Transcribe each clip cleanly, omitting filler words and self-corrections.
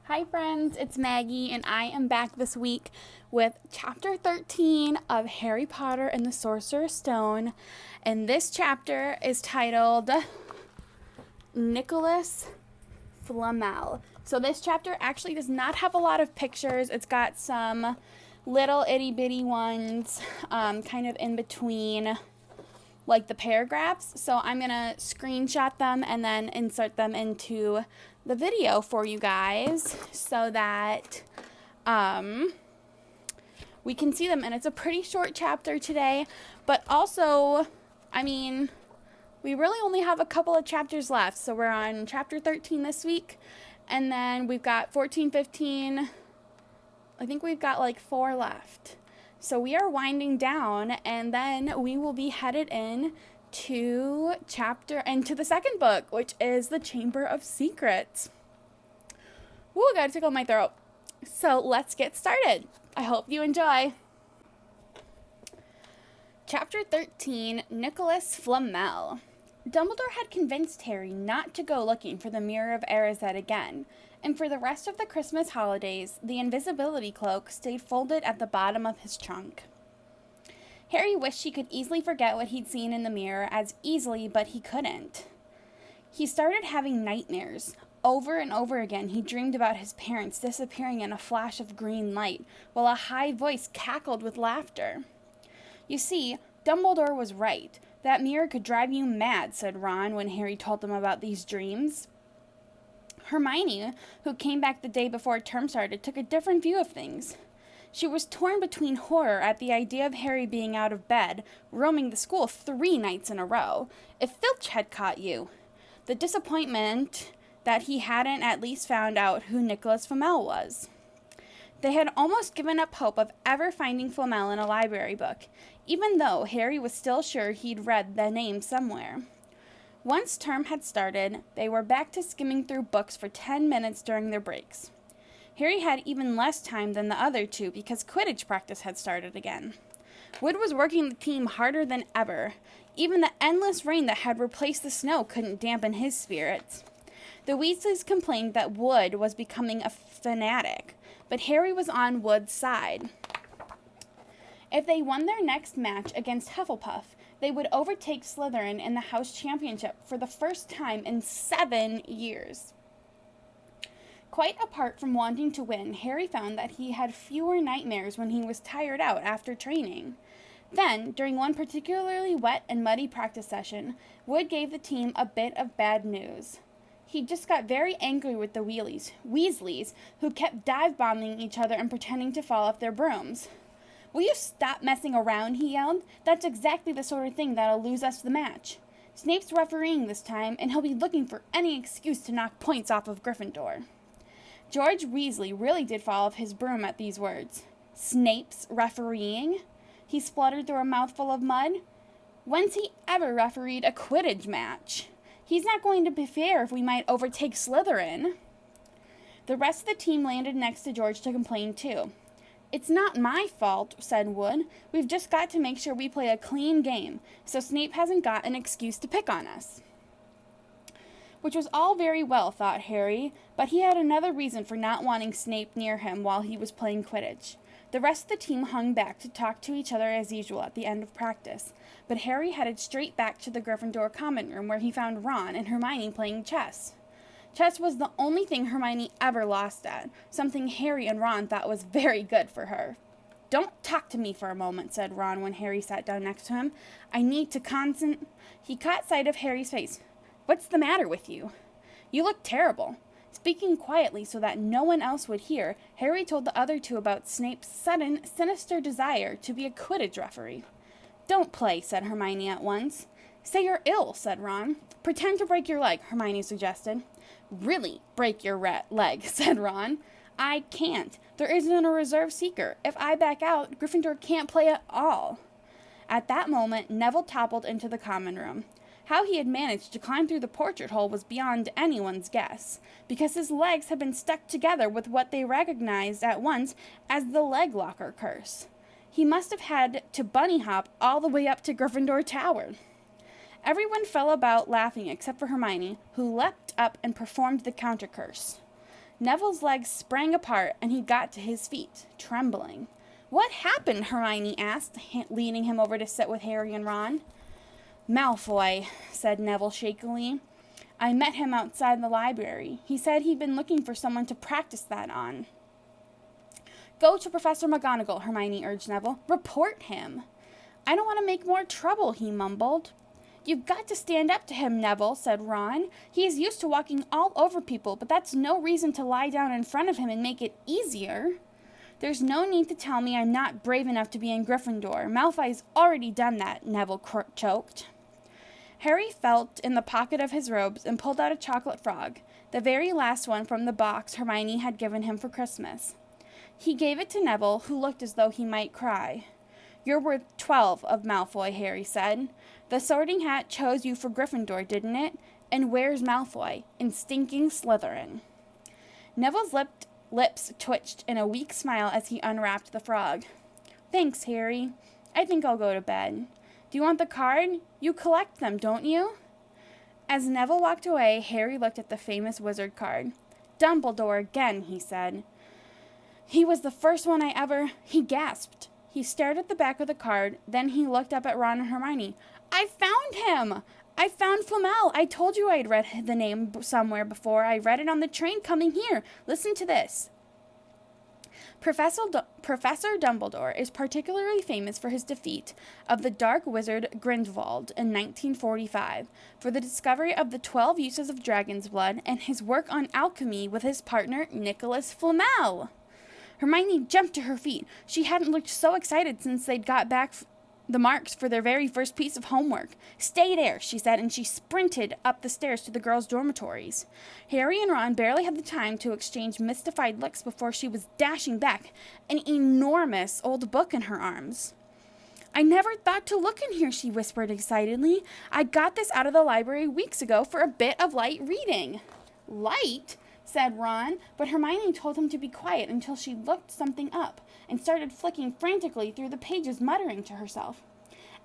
Hi friends, it's Maggie and I am back this week with chapter 13 of Harry Potter and the Sorcerer's Stone, and this chapter is titled Nicholas Flamel. So this chapter actually does not have a lot of pictures. It's got some little itty bitty ones kind of in between like the paragraphs, so I'm gonna screenshot them and then insert them into the video for you guys so that we can see them. And it's a pretty short chapter today, but also, I mean, we really only have a couple of chapters left. So we're on chapter 13 this week, and then we've got 14, 15, I think we've got like 4 left. So we are winding down, and then we will be headed in to the second book, which is the Chamber of Secrets. Ooh, gotta tickle my throat. So let's get started. I hope you enjoy. Chapter 13, Nicholas Flamel. Dumbledore had convinced Harry not to go looking for the Mirror of Erised again, and for the rest of the Christmas holidays, the invisibility cloak stayed folded at the bottom of his trunk. Harry wished he could easily forget what he'd seen in the mirror as easily, but he couldn't. He started having nightmares. Over and over again, he dreamed about his parents disappearing in a flash of green light, while a high voice cackled with laughter. You see, Dumbledore was right. That mirror could drive you mad, said Ron when Harry told them about these dreams. Hermione, who came back the day before term started, took a different view of things. She was torn between horror at the idea of Harry being out of bed, roaming the school 3 nights in a row, if Filch had caught you. The disappointment that he hadn't at least found out who Nicholas Flamel was. They had almost given up hope of ever finding Flamel in a library book, even though Harry was still sure he'd read the name somewhere. Once term had started, they were back to skimming through books for 10 minutes during their breaks. Harry had even less time than the other two because Quidditch practice had started again. Wood was working the team harder than ever. Even the endless rain that had replaced the snow couldn't dampen his spirits. The Weasleys complained that Wood was becoming a fanatic, but Harry was on Wood's side. If they won their next match against Hufflepuff, they would overtake Slytherin in the House Championship for the first time in 7 years. Quite apart from wanting to win, Harry found that he had fewer nightmares when he was tired out after training. Then, during one particularly wet and muddy practice session, Wood gave the team a bit of bad news. He just got very angry with the Weasleys, who kept dive-bombing each other and pretending to fall off their brooms. "Will you stop messing around?" he yelled. "That's exactly the sort of thing that'll lose us the match. Snape's refereeing this time, and he'll be looking for any excuse to knock points off of Gryffindor." George Weasley really did fall off his broom at these words. "Snape's refereeing?" He spluttered through a mouthful of mud. "When's he ever refereed a Quidditch match? He's not going to be fair if we might overtake Slytherin." The rest of the team landed next to George to complain too. "It's not my fault," said Wood. "We've just got to make sure we play a clean game, so Snape hasn't got an excuse to pick on us." Which was all very well, thought Harry, but he had another reason for not wanting Snape near him while he was playing Quidditch. The rest of the team hung back to talk to each other as usual at the end of practice, but Harry headed straight back to the Gryffindor common room where he found Ron and Hermione playing chess. Chess was the only thing Hermione ever lost at, something Harry and Ron thought was very good for her. "Don't talk to me for a moment," said Ron when Harry sat down next to him. "I need to He caught sight of Harry's face. "What's the matter with you?" "You look terrible." Speaking quietly so that no one else would hear, Harry told the other two about Snape's sudden, sinister desire to be a Quidditch referee. "Don't play," said Hermione at once. "Say you're ill," said Ron. "Pretend to break your leg," Hermione suggested. "Really break your leg," said Ron. "I can't. There isn't a reserve seeker. If I back out, Gryffindor can't play at all." At that moment, Neville toppled into the common room. How he had managed to climb through the portrait hole was beyond anyone's guess, because his legs had been stuck together with what they recognized at once as the leg locker curse. He must have had to bunny hop all the way up to Gryffindor Tower. Everyone fell about laughing except for Hermione, who leapt up and performed the counter curse. Neville's legs sprang apart, and he got to his feet, trembling. "What happened?" Hermione asked, leading him over to sit with Harry and Ron. "Malfoy," said Neville shakily. "I met him outside the library. He said he'd been looking for someone to practice that on." "Go to Professor McGonagall," Hermione urged Neville. "Report him." "I don't want to make more trouble," he mumbled. "You've got to stand up to him, Neville," said Ron. "He is used to walking all over people, but that's no reason to lie down in front of him and make it easier." "There's no need to tell me I'm not brave enough to be in Gryffindor. Malfoy's already done that," Neville choked. Harry felt in the pocket of his robes and pulled out a chocolate frog, the very last one from the box Hermione had given him for Christmas. He gave it to Neville, who looked as though he might cry. "You're worth 12 of Malfoy," Harry said. "The Sorting Hat chose you for Gryffindor, didn't it? And where's Malfoy? In stinking Slytherin." Neville's lips twitched in a weak smile as he unwrapped the frog. "Thanks, Harry. I think I'll go to bed. Do you want the card? You collect them, don't you?" As Neville walked away, Harry looked at the famous wizard card. "Dumbledore again," he said. "He was the first one He gasped. He stared at the back of the card, then he looked up at Ron and Hermione. "I found him! I found Flamel! I told you I'd read the name somewhere before. I read it on the train coming here. Listen to this. Professor Dumbledore is particularly famous for his defeat of the dark wizard Grindelwald in 1945, for the discovery of the 12 uses of dragon's blood, and his work on alchemy with his partner Nicholas Flamel." Hermione jumped to her feet. She hadn't looked so excited since they'd got back the marks for their very first piece of homework. "Stay there," she said, and she sprinted up the stairs to the girls' dormitories. Harry and Ron barely had the time to exchange mystified looks before she was dashing back, an enormous old book in her arms. "I never thought to look in here," she whispered excitedly. "I got this out of the library weeks ago for a bit of light reading." "Light?" said Ron, but Hermione told him to be quiet until she looked something up and started flicking frantically through the pages, muttering to herself.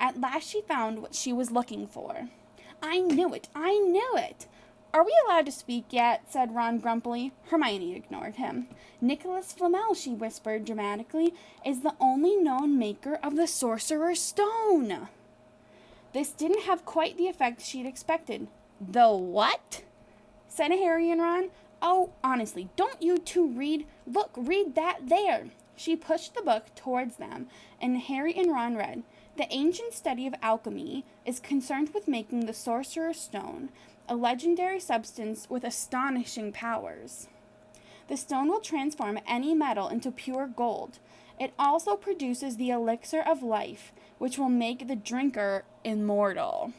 At last she found what she was looking for. "I knew it! I knew it!" "Are we allowed to speak yet?" said Ron grumpily. Hermione ignored him. "Nicholas Flamel," she whispered dramatically, "is the only known maker of the Sorcerer's Stone." This didn't have quite the effect she'd expected. "The what?" said Harry and Ron. "Oh, honestly, don't you two read? Look, read that there." She pushed the book towards them, and Harry and Ron read, "The ancient study of alchemy is concerned with making the Sorcerer's Stone, a legendary substance with astonishing powers. The stone will transform any metal into pure gold. It also produces the elixir of life, which will make the drinker immortal.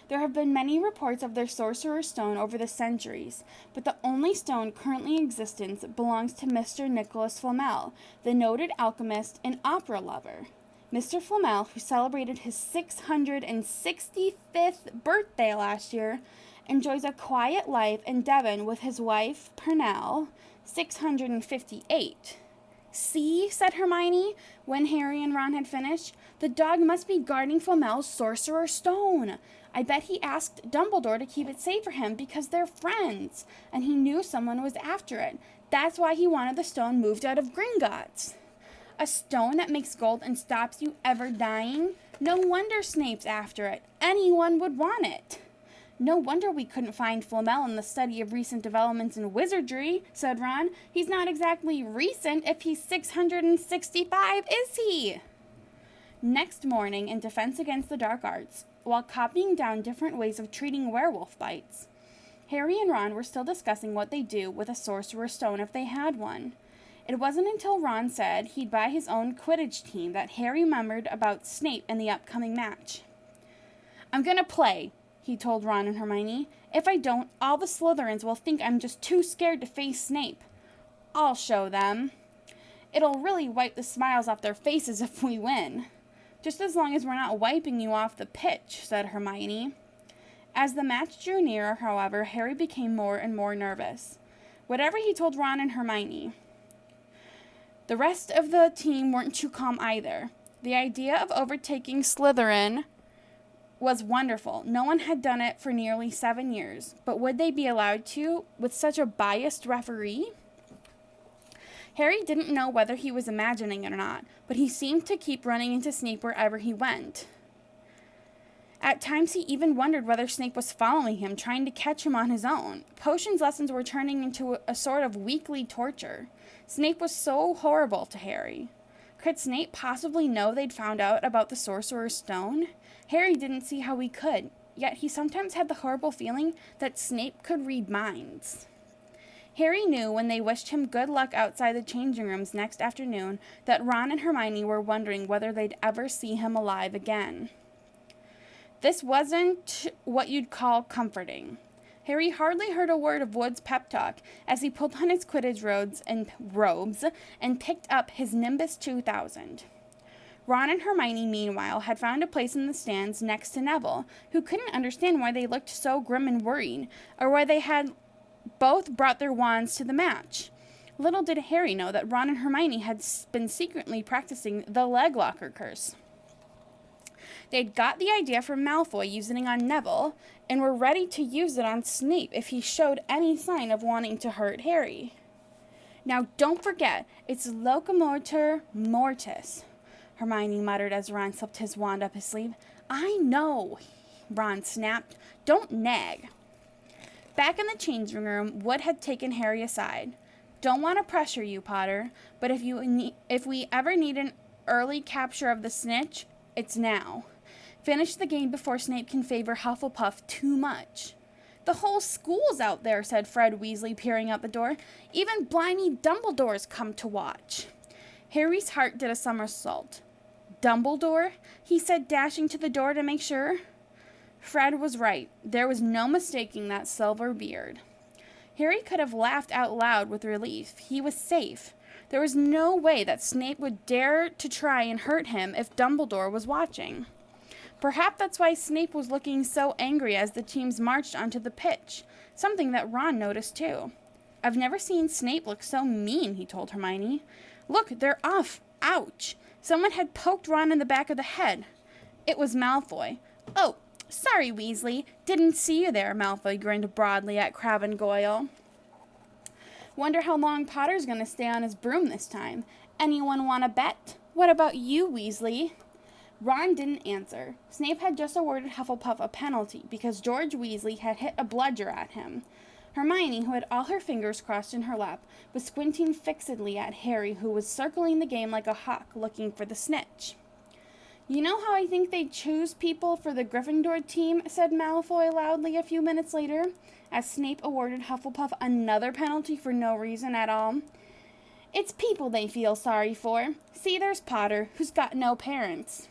There have been many reports of the Sorcerer's Stone over the centuries, but the only stone currently in existence belongs to Mr. Nicholas Flamel, the noted alchemist and opera lover. Mr. Flamel, who celebrated his 665th birthday last year, enjoys a quiet life in Devon with his wife, Pernell, 658. "See," said Hermione, when Harry and Ron had finished, "the dog must be guarding Flamel's Sorcerer's Stone. I bet he asked Dumbledore to keep it safe for him because they're friends, and he knew someone was after it. That's why he wanted the stone moved out of Gringotts. A stone that makes gold and stops you ever dying? No wonder Snape's after it. Anyone would want it." "No wonder we couldn't find Flamel in the study of recent developments in wizardry," said Ron. "He's not exactly recent if he's 665, is he?" Next morning, in defense against the dark arts, while copying down different ways of treating werewolf bites, Harry and Ron were still discussing what they'd do with a Sorcerer's Stone if they had one. It wasn't until Ron said he'd buy his own Quidditch team that Harry remembered about Snape and the upcoming match. "I'm gonna play," he told Ron and Hermione. "If I don't, all the Slytherins will think I'm just too scared to face Snape. I'll show them. It'll really wipe the smiles off their faces if we win." "Just as long as we're not wiping you off the pitch," said Hermione. As the match drew nearer, however, Harry became more and more nervous. Whatever he told Ron and Hermione, the rest of the team weren't too calm either. The idea of overtaking Slytherin was wonderful. No one had done it for nearly 7 years. But would they be allowed to with such a biased referee? Harry didn't know whether he was imagining it or not, but he seemed to keep running into Snape wherever he went. At times he even wondered whether Snape was following him, trying to catch him on his own. Potions lessons were turning into a sort of weekly torture. Snape was so horrible to Harry. Could Snape possibly know they'd found out about the Sorcerer's Stone? Harry didn't see how he could, yet he sometimes had the horrible feeling that Snape could read minds. Harry knew when they wished him good luck outside the changing rooms next afternoon that Ron and Hermione were wondering whether they'd ever see him alive again. This wasn't what you'd call comforting. Harry hardly heard a word of Wood's pep talk as he pulled on his Quidditch robes and picked up his Nimbus 2000. Ron and Hermione, meanwhile, had found a place in the stands next to Neville, who couldn't understand why they looked so grim and worried, or why they had both brought their wands to the match. Little did Harry know that Ron and Hermione had been secretly practicing the leg locker curse. They'd got the idea from Malfoy using it on Neville, and were ready to use it on Snape if he showed any sign of wanting to hurt Harry. Now, don't forget, it's Locomotor Mortis, Hermione muttered as Ron slipped his wand up his sleeve. I know, Ron snapped. Don't nag. Back in the changing room, Wood had taken Harry aside. Don't want to pressure you, Potter, but if we ever need an early capture of the snitch, it's now. Finish the game before Snape can favor Hufflepuff too much. The whole school's out there, said Fred Weasley, peering out the door. Even blimey Dumbledore's come to watch. Harry's heart did a somersault. Dumbledore? He said, dashing to the door to make sure. Fred was right. There was no mistaking that silver beard. Harry could have laughed out loud with relief. He was safe. There was no way that Snape would dare to try and hurt him if Dumbledore was watching. Perhaps that's why Snape was looking so angry as the teams marched onto the pitch, something that Ron noticed too. I've never seen Snape look so mean, he told Hermione. Look, they're off. Ouch. Someone had poked Ron in the back of the head. It was Malfoy. Oh, sorry, Weasley. Didn't see you there, Malfoy grinned broadly at Crabbe and Goyle. Wonder how long Potter's going to stay on his broom this time. Anyone want to bet? What about you, Weasley? Ron didn't answer. Snape had just awarded Hufflepuff a penalty because George Weasley had hit a bludger at him. Hermione, who had all her fingers crossed in her lap, was squinting fixedly at Harry, who was circling the game like a hawk looking for the snitch. You know how I think they choose people for the Gryffindor team, said Malfoy loudly a few minutes later, as Snape awarded Hufflepuff another penalty for no reason at all. It's people they feel sorry for. See, there's Potter, who's got no parents.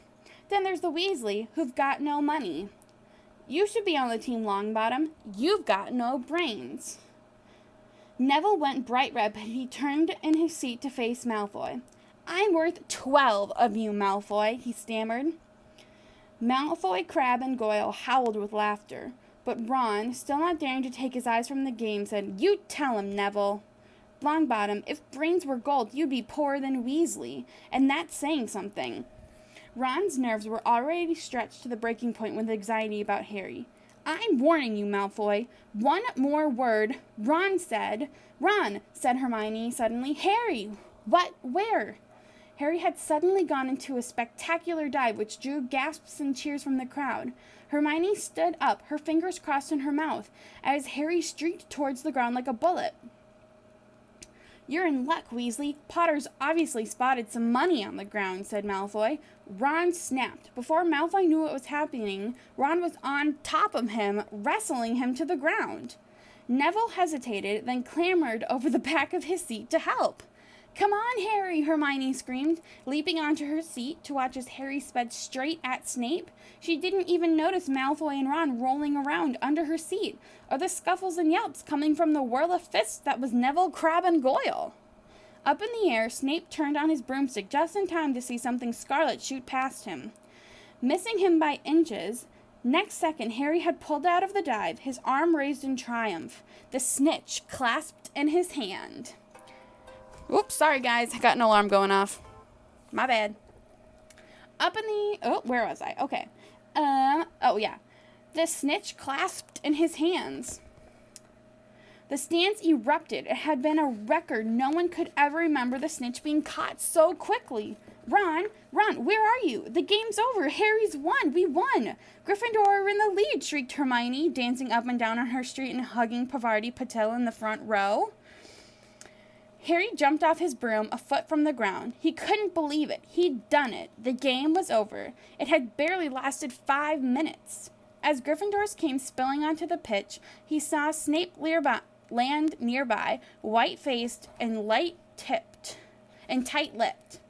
Then there's the Weasley, who've got no money. You should be on the team, Longbottom. You've got no brains. Neville went bright red, but he turned in his seat to face Malfoy. I'm worth 12 of you, Malfoy, he stammered. Malfoy, Crabbe, and Goyle howled with laughter, but Ron, still not daring to take his eyes from the game, said, You tell him, Neville. Longbottom, if brains were gold, you'd be poorer than Weasley, and that's saying something. Ron's nerves were already stretched to the breaking point with anxiety about Harry. I'm warning you, Malfoy. One more word. Ron, said Hermione suddenly. Harry! What? Where? Harry had suddenly gone into a spectacular dive which drew gasps and cheers from the crowd. Hermione stood up, her fingers crossed in her mouth, as Harry streaked towards the ground like a bullet. You're in luck, Weasley. Potter's obviously spotted some money on the ground, said Malfoy. Ron snapped. Before Malfoy knew what was happening, Ron was on top of him, wrestling him to the ground. Neville hesitated, then clambered over the back of his seat to help. Come on, Harry, Hermione screamed, leaping onto her seat to watch as Harry sped straight at Snape. She didn't even notice Malfoy and Ron rolling around under her seat, or the scuffles and yelps coming from the whirl of fists that was Neville, Crabbe, and Goyle. Up in the air, Snape turned on his broomstick just in time to see something scarlet shoot past him. Missing him by inches, next second Harry had pulled out of the dive, his arm raised in triumph, the snitch clasped in his hand. Oops, sorry guys, I got an alarm going off. My bad. Where was I? Okay. Oh yeah. The snitch clasped in his hands. The stands erupted. It had been a record. No one could ever remember the snitch being caught so quickly. Ron, where are you? The game's over. Harry's won. We won. Gryffindor are in the lead, shrieked Hermione, dancing up and down on her street and hugging Pavarti Patil in the front row. Harry jumped off his broom a foot from the ground. He couldn't believe it. He'd done it. The game was over. It had barely lasted 5 minutes. As Gryffindors came spilling onto the pitch, he saw Snape land nearby, white-faced and light-tipped and tight-lipped.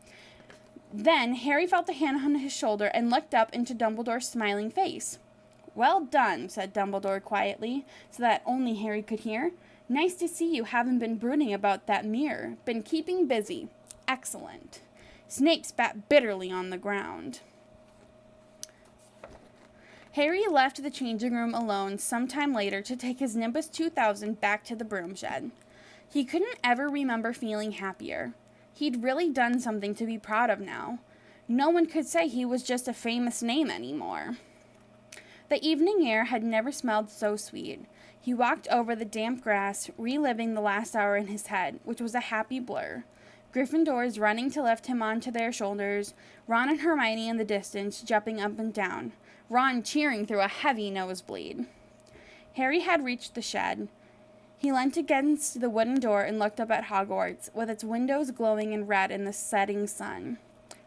Then Harry felt a hand on his shoulder and looked up into Dumbledore's smiling face. "Well done," said Dumbledore quietly, so that only Harry could hear. "Nice to see you haven't been brooding about that mirror. Been keeping busy. Excellent." Snape spat bitterly on the ground. Harry left the changing room alone some time later to take his Nimbus 2000 back to the broom shed. He couldn't ever remember feeling happier. He'd really done something to be proud of now. No one could say he was just a famous name anymore. The evening air had never smelled so sweet. He walked over the damp grass, reliving the last hour in his head, which was a happy blur. Gryffindors running to lift him onto their shoulders, Ron and Hermione in the distance, jumping up and down, Ron cheering through a heavy nosebleed. Harry had reached the shed. He leant against the wooden door and looked up at Hogwarts, with its windows glowing in red in the setting sun.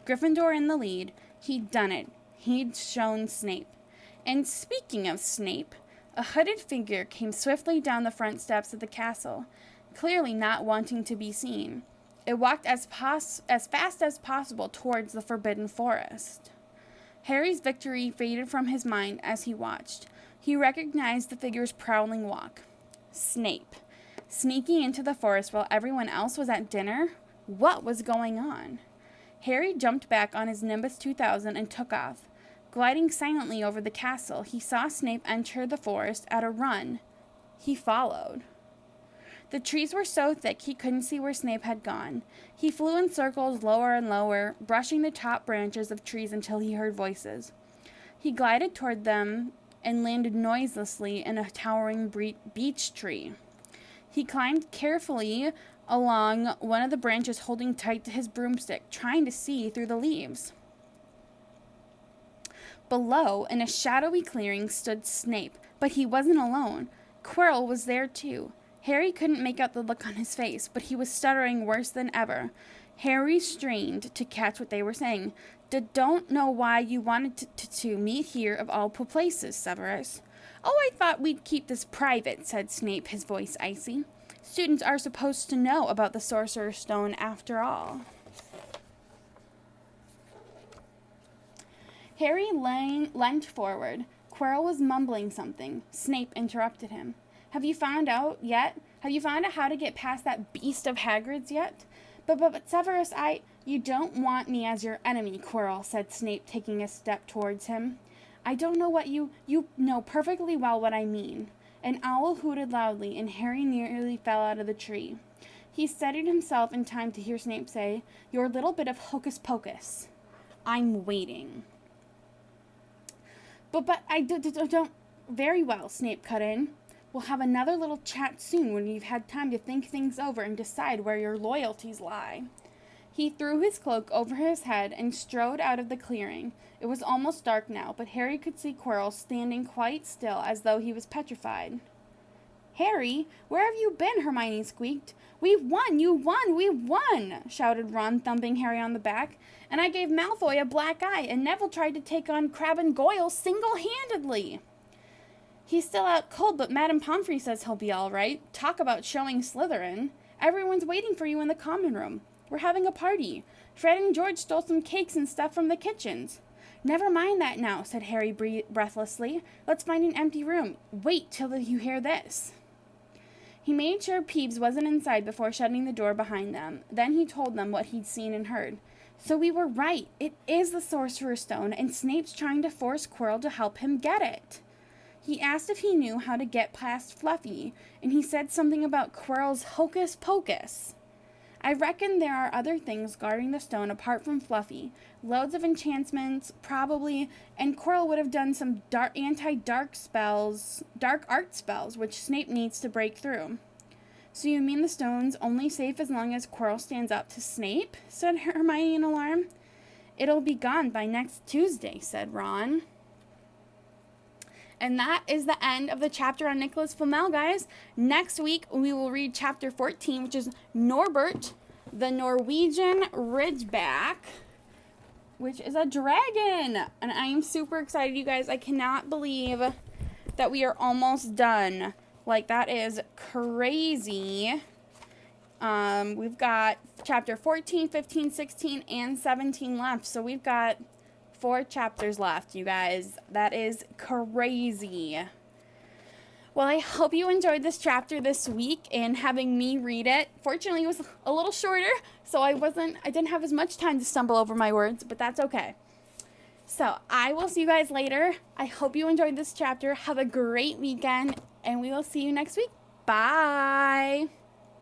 Gryffindor in the lead. He'd done it. He'd shown Snape. And speaking of Snape, a hooded figure came swiftly down the front steps of the castle, clearly not wanting to be seen. It walked as fast as possible towards the Forbidden Forest. Harry's victory faded from his mind as he watched. He recognized the figure's prowling walk. Snape. Sneaking into the forest while everyone else was at dinner? What was going on? Harry jumped back on his Nimbus 2000 and took off. Gliding silently over the castle, he saw Snape enter the forest at a run. He followed. The trees were so thick he couldn't see where Snape had gone. He flew in circles lower and lower, brushing the top branches of trees until he heard voices. He glided toward them and landed noiselessly in a towering beech tree. He climbed carefully along one of the branches, holding tight to his broomstick, trying to see through the leaves. Below, in a shadowy clearing, stood Snape, but he wasn't alone. Quirrell was there too. Harry couldn't make out the look on his face, but he was stuttering worse than ever. Harry strained to catch what they were saying. Don't know why you wanted to meet here of all places, Severus." "Oh, I thought we'd keep this private," said Snape, his voice icy. "Students are supposed to know about the Sorcerer's Stone after all." Harry leant forward. Quirrell was mumbling something. Snape interrupted him. Have you found out how to get past that beast of Hagrid's yet?" But Severus, You don't want me as your enemy, Quirrell," said Snape, taking a step towards him. "I don't know what you know perfectly well what I mean." An owl hooted loudly, and Harry nearly fell out of the tree. He steadied himself in time to hear Snape say, "Your little bit of hocus pocus." "I'm waiting." But I don't... Very well, Snape cut in. "We'll have another little chat soon when you've had time to think things over and decide where your loyalties lie." He threw his cloak over his head and strode out of the clearing. It was almost dark now, but Harry could see Quirrell standing quite still as though he was petrified. "Harry, where have you been?" Hermione squeaked. "We've won! You won! We won!" shouted Ron, thumping Harry on the back. "And I gave Malfoy a black eye, and Neville tried to take on Crabbe and Goyle single-handedly." "He's still out cold, but Madame Pomfrey says he'll be all right. Talk about showing Slytherin. Everyone's waiting for you in the common room. We're having a party. Fred and George stole some cakes and stuff from the kitchens." "Never mind that now," said Harry breathlessly. "Let's find an empty room. Wait till you hear this." He made sure Peeves wasn't inside before shutting the door behind them. Then he told them what he'd seen and heard. "So we were right. It is the Sorcerer's Stone, and Snape's trying to force Quirrell to help him get it." He asked if he knew how to get past Fluffy, and he said something about Quirrell's hocus pocus. I reckon there are other things guarding the stone apart from Fluffy. Loads of enchantments, probably, and Quirrell would have done some anti-dark spells, dark art spells, which Snape needs to break through. So you mean the stone's only safe as long as Quirrell stands up to Snape? Said Hermione in alarm. It'll be gone by next Tuesday, said Ron. And that is the end of the chapter on Nicholas Flamel, guys. Next week, we will read chapter 14, which is Norbert, the Norwegian Ridgeback, which is a dragon. And I am super excited, you guys. I cannot believe that we are almost done. Like, that is crazy. We've got chapter 14, 15, 16, and 17 left. So we've got 4 chapters left, you guys. That is crazy. Well, I hope you enjoyed this chapter this week and having me read it. Fortunately, it was a little shorter, so I didn't have as much time to stumble over my words, but that's okay. So I will see you guys later. I hope you enjoyed this chapter. Have a great weekend, and we will see you next week. Bye.